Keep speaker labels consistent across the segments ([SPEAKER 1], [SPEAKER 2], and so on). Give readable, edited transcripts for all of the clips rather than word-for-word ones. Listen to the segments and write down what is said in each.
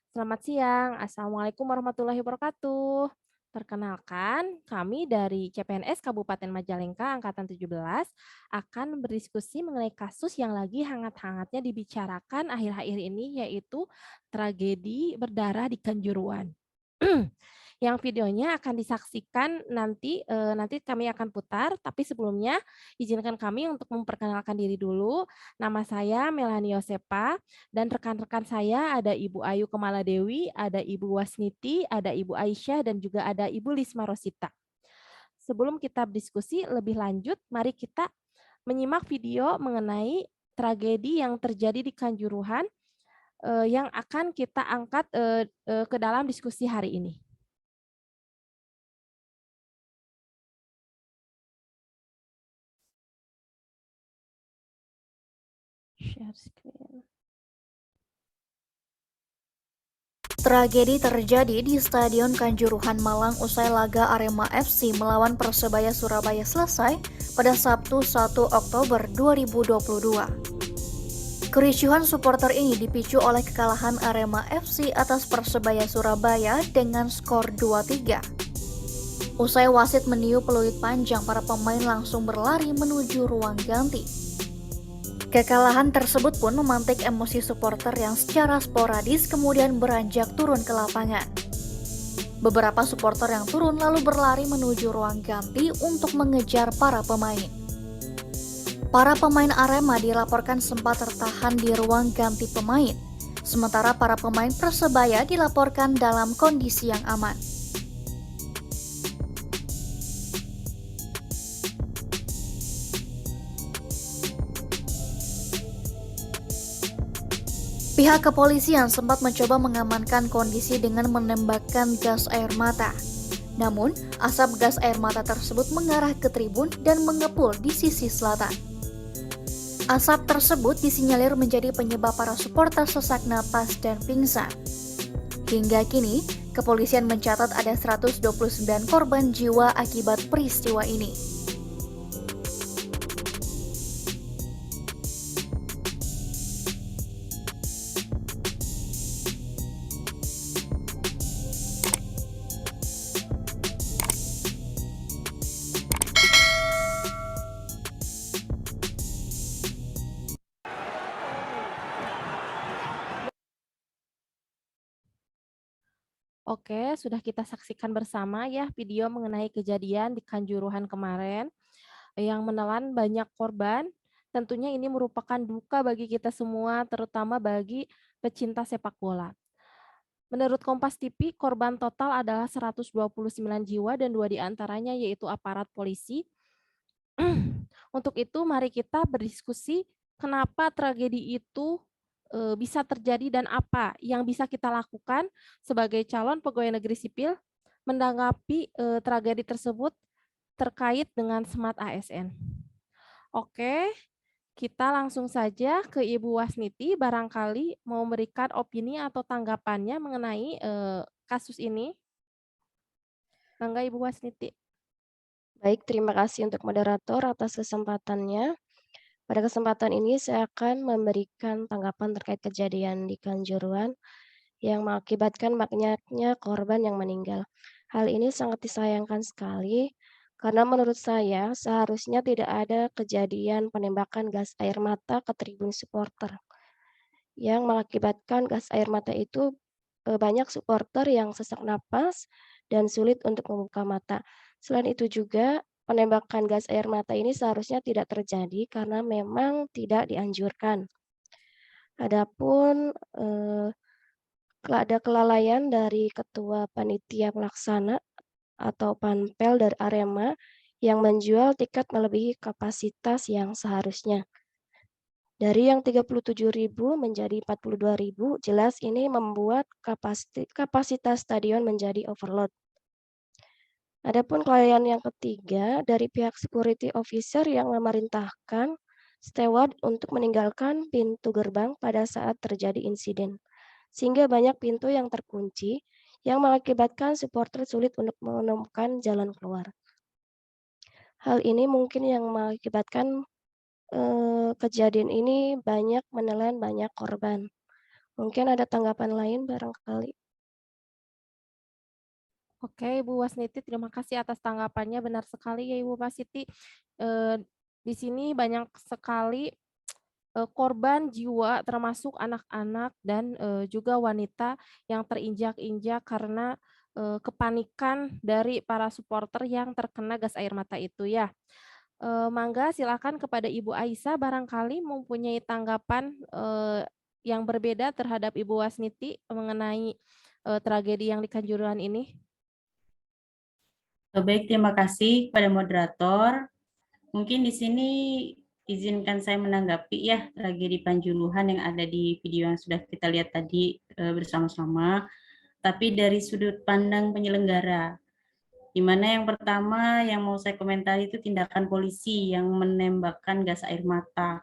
[SPEAKER 1] Selamat siang, Assalamualaikum warahmatullahi wabarakatuh. Perkenalkan, kami dari CPNS Kabupaten Majalengka Angkatan 17 akan berdiskusi mengenai kasus yang lagi hangat-hangatnya dibicarakan akhir-akhir ini, yaitu tragedi berdarah di Kanjuruan. Yang videonya akan disaksikan nanti kami akan putar, tapi sebelumnya izinkan kami untuk memperkenalkan diri dulu. Nama saya Melani Yosepa dan rekan-rekan saya ada Ibu Ayu Kemaladewi, ada Ibu Wasniti, ada Ibu Aisyah, dan juga ada Ibu Lisma Rosita. Sebelum kita berdiskusi lebih lanjut, mari kita menyimak video mengenai tragedi yang terjadi di Kanjuruhan yang akan kita angkat ke dalam diskusi hari ini. Share screen.
[SPEAKER 2] Tragedi terjadi di Stadion Kanjuruhan Malang usai laga Arema FC melawan Persebaya Surabaya selesai pada Sabtu 1 Oktober 2022. Kericuhan supporter ini dipicu oleh kekalahan Arema FC atas Persebaya Surabaya dengan skor 2-3. Usai wasit meniup peluit panjang, para pemain langsung berlari menuju ruang ganti. Kekalahan tersebut pun memantik emosi supporter yang secara sporadis kemudian beranjak turun ke lapangan. Beberapa supporter yang turun lalu berlari menuju ruang ganti untuk mengejar para pemain. Para pemain Arema dilaporkan sempat tertahan di ruang ganti pemain, sementara para pemain Persebaya dilaporkan dalam kondisi yang aman. Pihak kepolisian sempat mencoba mengamankan kondisi dengan menembakkan gas air mata. Namun, asap gas air mata tersebut mengarah ke tribun dan mengepul di sisi selatan. Asap tersebut disinyalir menjadi penyebab para supporter sesak napas dan pingsan. Hingga kini, kepolisian mencatat ada 129 korban jiwa akibat peristiwa ini.
[SPEAKER 1] Oke, sudah kita saksikan bersama ya video mengenai kejadian di Kanjuruhan kemarin yang menelan banyak korban. Tentunya ini merupakan duka bagi kita semua, terutama bagi pecinta sepak bola. Menurut Kompas TV, korban total adalah 129 jiwa dan 2 diantaranya yaitu aparat polisi. Untuk itu, mari kita berdiskusi kenapa tragedi itu bisa terjadi dan apa yang bisa kita lakukan sebagai calon pegawai negeri sipil menanggapi tragedi tersebut terkait dengan Smart ASN. Oke, kita langsung saja ke Ibu Wasniti, barangkali mau memberikan opini atau tanggapannya mengenai kasus ini. Mangga Ibu Wasniti.
[SPEAKER 3] Baik, terima kasih untuk moderator atas kesempatannya. Pada kesempatan ini saya akan memberikan tanggapan terkait kejadian di Kanjuruhan yang mengakibatkan banyaknya korban yang meninggal. Hal ini sangat disayangkan sekali karena menurut saya seharusnya tidak ada kejadian penembakan gas air mata ke tribun supporter yang mengakibatkan gas air mata itu banyak supporter yang sesak napas dan sulit untuk membuka mata. Selain itu juga penembakan gas air mata ini seharusnya tidak terjadi karena memang tidak dianjurkan. Adapun ada kelalaian dari ketua panitia pelaksana atau panpel dari Arema yang menjual tiket melebihi kapasitas yang seharusnya. Dari yang 37.000 menjadi 42.000, jelas ini membuat kapasitas stadion menjadi overload. Adapun kelalaian yang ketiga dari pihak security officer yang memerintahkan steward untuk meninggalkan pintu gerbang pada saat terjadi insiden, sehingga banyak pintu yang terkunci yang mengakibatkan supporter sulit untuk menemukan jalan keluar. Hal ini mungkin yang mengakibatkan kejadian ini banyak menelan banyak korban. Mungkin ada tanggapan lain barangkali?
[SPEAKER 1] Oke, Ibu Wasniti, terima kasih atas tanggapannya. Benar sekali ya Ibu Wasiti. Eee, di sini banyak sekali korban jiwa termasuk anak-anak dan, juga wanita yang terinjak-injak karena, kepanikan dari para supporter yang terkena gas air mata itu ya. Mangga silakan kepada Ibu Aisyah barangkali mempunyai tanggapan, yang berbeda terhadap Ibu Wasniti mengenai, tragedi yang di Kanjuruhan ini.
[SPEAKER 4] Baik, terima kasih kepada moderator. Mungkin di sini izinkan saya menanggapi ya tragedi Kanjuruhan yang ada di video yang sudah kita lihat tadi bersama-sama, tapi dari sudut pandang penyelenggara. Di mana yang pertama yang mau saya komentari itu tindakan polisi yang menembakkan gas air mata.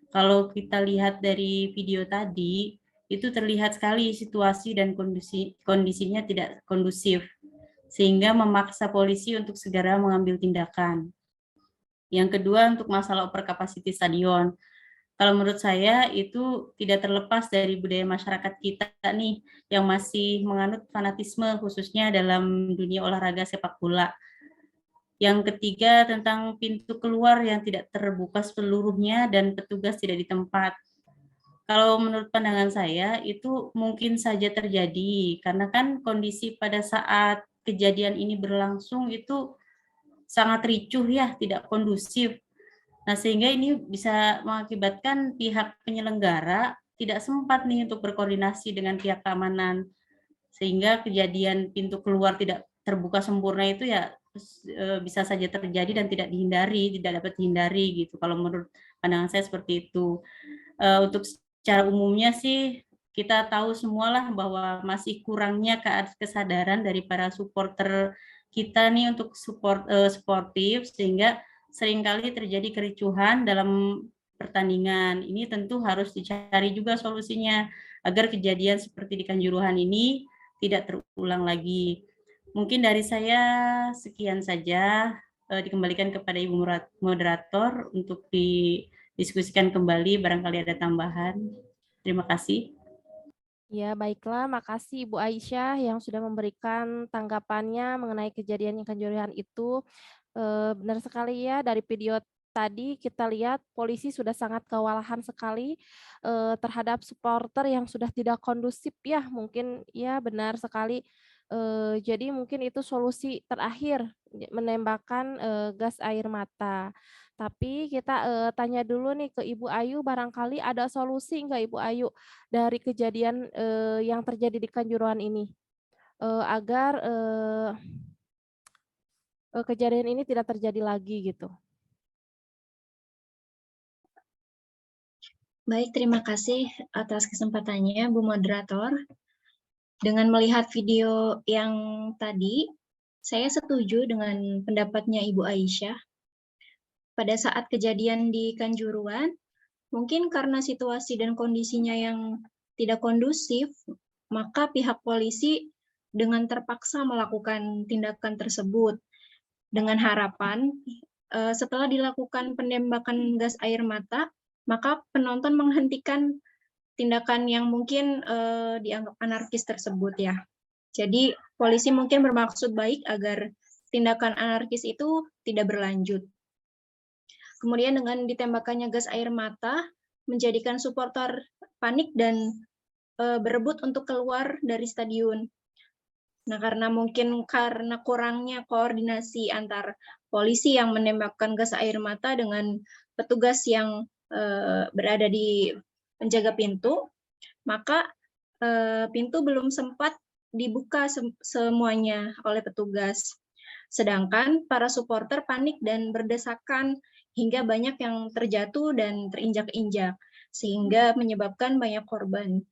[SPEAKER 4] Kalau kita lihat dari video tadi, itu terlihat sekali situasi dan kondisinya tidak kondusif, sehingga memaksa polisi untuk segera mengambil tindakan. Yang kedua, untuk masalah overkapasiti stadion. Kalau menurut saya itu tidak terlepas dari budaya masyarakat kita nih yang masih menganut fanatisme khususnya dalam dunia olahraga sepak bola. Yang ketiga, tentang pintu keluar yang tidak terbuka seluruhnya dan petugas tidak di tempat. Kalau menurut pandangan saya itu mungkin saja terjadi karena kan kondisi pada saat kejadian ini berlangsung itu sangat ricuh ya, tidak kondusif. Nah, sehingga ini bisa mengakibatkan pihak penyelenggara tidak sempat nih untuk berkoordinasi dengan pihak keamanan. Sehingga kejadian pintu keluar tidak terbuka sempurna itu ya bisa saja terjadi dan tidak dihindari, tidak dapat dihindari gitu. Kalau menurut pandangan saya seperti itu. Untuk secara umumnya sih kita tahu semualah bahwa masih kurangnya kesadaran dari para supporter kita nih untuk sportif sehingga seringkali terjadi kericuhan dalam pertandingan. Ini tentu harus dicari juga solusinya agar kejadian seperti di Kanjuruhan ini tidak terulang lagi. Mungkin dari saya sekian saja, dikembalikan kepada Ibu moderator untuk didiskusikan kembali barangkali ada tambahan. Terima kasih.
[SPEAKER 1] Ya, baiklah. Makasih Ibu Aisyah yang sudah memberikan tanggapannya mengenai kejadian yang Kanjuruhan itu. Benar sekali ya, dari video tadi kita lihat polisi sudah sangat kewalahan sekali, terhadap supporter yang sudah tidak kondusif ya, mungkin ya benar sekali. Jadi mungkin itu solusi terakhir, menembakkan, gas air mata. Tapi kita, tanya dulu nih ke Ibu Ayu, barangkali ada solusi nggak Ibu Ayu dari kejadian, yang terjadi di Kanjuruhan ini? Agar, kejadian ini tidak terjadi lagi gitu.
[SPEAKER 5] Baik, terima kasih atas kesempatannya, Bu Moderator. Dengan melihat video yang tadi, saya setuju dengan pendapatnya Ibu Aisyah. Pada saat kejadian di Kanjuruhan, mungkin karena situasi dan kondisinya yang tidak kondusif, maka pihak polisi dengan terpaksa melakukan tindakan tersebut. Dengan harapan, setelah dilakukan penembakan gas air mata, maka penonton menghentikan tindakan yang mungkin dianggap anarkis tersebut ya. Jadi polisi mungkin bermaksud baik agar tindakan anarkis itu tidak berlanjut. Kemudian dengan ditembakannya gas air mata, menjadikan supporter panik dan berebut untuk keluar dari stadion. Nah, karena kurangnya koordinasi antar polisi yang menembakkan gas air mata dengan petugas yang berada di penjaga pintu, maka pintu belum sempat dibuka semuanya oleh petugas. Sedangkan para supporter panik dan berdesakan hingga banyak yang terjatuh dan terinjak-injak, sehingga menyebabkan banyak korban.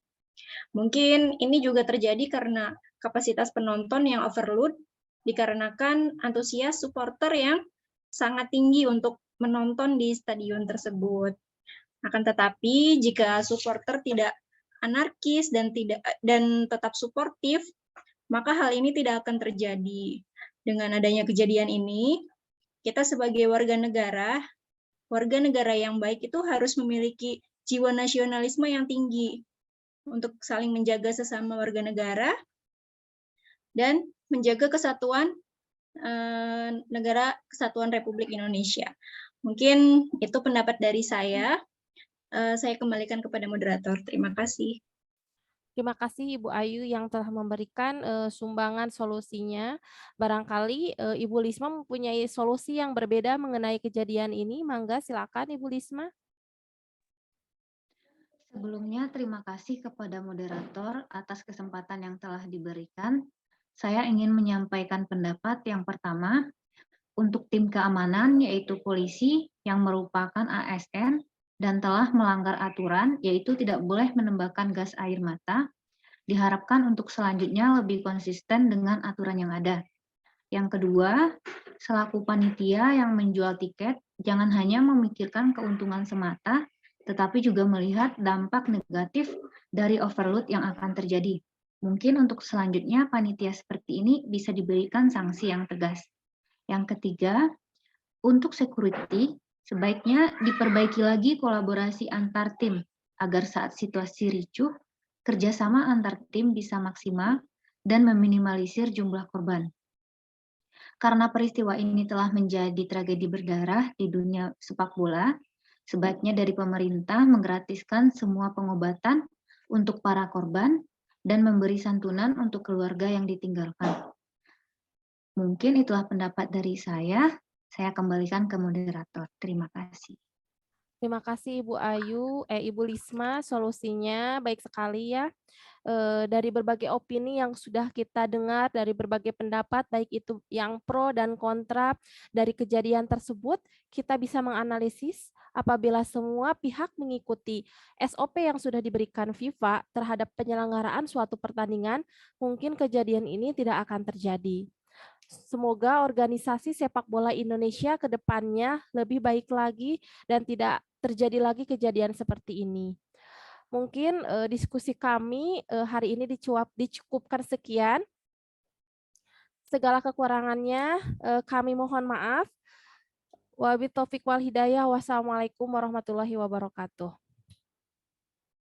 [SPEAKER 5] Mungkin ini juga terjadi karena kapasitas penonton yang overload dikarenakan antusias supporter yang sangat tinggi untuk menonton di stadion tersebut. Akan tetapi jika supporter tidak anarkis dan tetap suportif, maka hal ini tidak akan terjadi. Dengan adanya kejadian ini, kita sebagai warga negara yang baik itu harus memiliki jiwa nasionalisme yang tinggi untuk saling menjaga sesama warga negara dan menjaga kesatuan negara Kesatuan Republik Indonesia. Mungkin itu pendapat dari saya. Saya kembalikan kepada moderator. Terima kasih.
[SPEAKER 1] Terima kasih Ibu Ayu yang telah memberikan sumbangan solusinya. Barangkali Ibu Lisma mempunyai solusi yang berbeda mengenai kejadian ini. Mangga silakan Ibu Lisma.
[SPEAKER 6] Sebelumnya, terima kasih kepada moderator atas kesempatan yang telah diberikan. Saya ingin menyampaikan pendapat yang pertama, untuk tim keamanan yaitu polisi yang merupakan ASN dan telah melanggar aturan yaitu tidak boleh menembakkan gas air mata, diharapkan untuk selanjutnya lebih konsisten dengan aturan yang ada. Yang kedua, selaku panitia yang menjual tiket, jangan hanya memikirkan keuntungan semata, tetapi juga melihat dampak negatif dari overload yang akan terjadi. Mungkin untuk selanjutnya panitia seperti ini bisa diberikan sanksi yang tegas. Yang ketiga, untuk security, sebaiknya diperbaiki lagi kolaborasi antar tim agar saat situasi ricuh, kerjasama antar tim bisa maksimal dan meminimalisir jumlah korban. Karena peristiwa ini telah menjadi tragedi berdarah di dunia sepak bola, sebaiknya dari pemerintah menggratiskan semua pengobatan untuk para korban dan memberi santunan untuk keluarga yang ditinggalkan. Mungkin itulah pendapat dari saya. Saya kembalikan ke moderator. Terima kasih.
[SPEAKER 1] Terima kasih Ibu Lisma, solusinya baik sekali ya. Dari berbagai opini yang sudah kita dengar, dari berbagai pendapat, baik itu yang pro dan kontra dari kejadian tersebut, kita bisa menganalisis apabila semua pihak mengikuti SOP yang sudah diberikan FIFA terhadap penyelenggaraan suatu pertandingan, mungkin kejadian ini tidak akan terjadi. Semoga organisasi sepak bola Indonesia ke depannya lebih baik lagi dan tidak terjadi lagi kejadian seperti ini. Mungkin diskusi kami hari ini dicukupkan sekian. Segala kekurangannya kami mohon maaf. Wabillahi taufiq wal hidayah. Wassalamualaikum warahmatullahi wabarakatuh.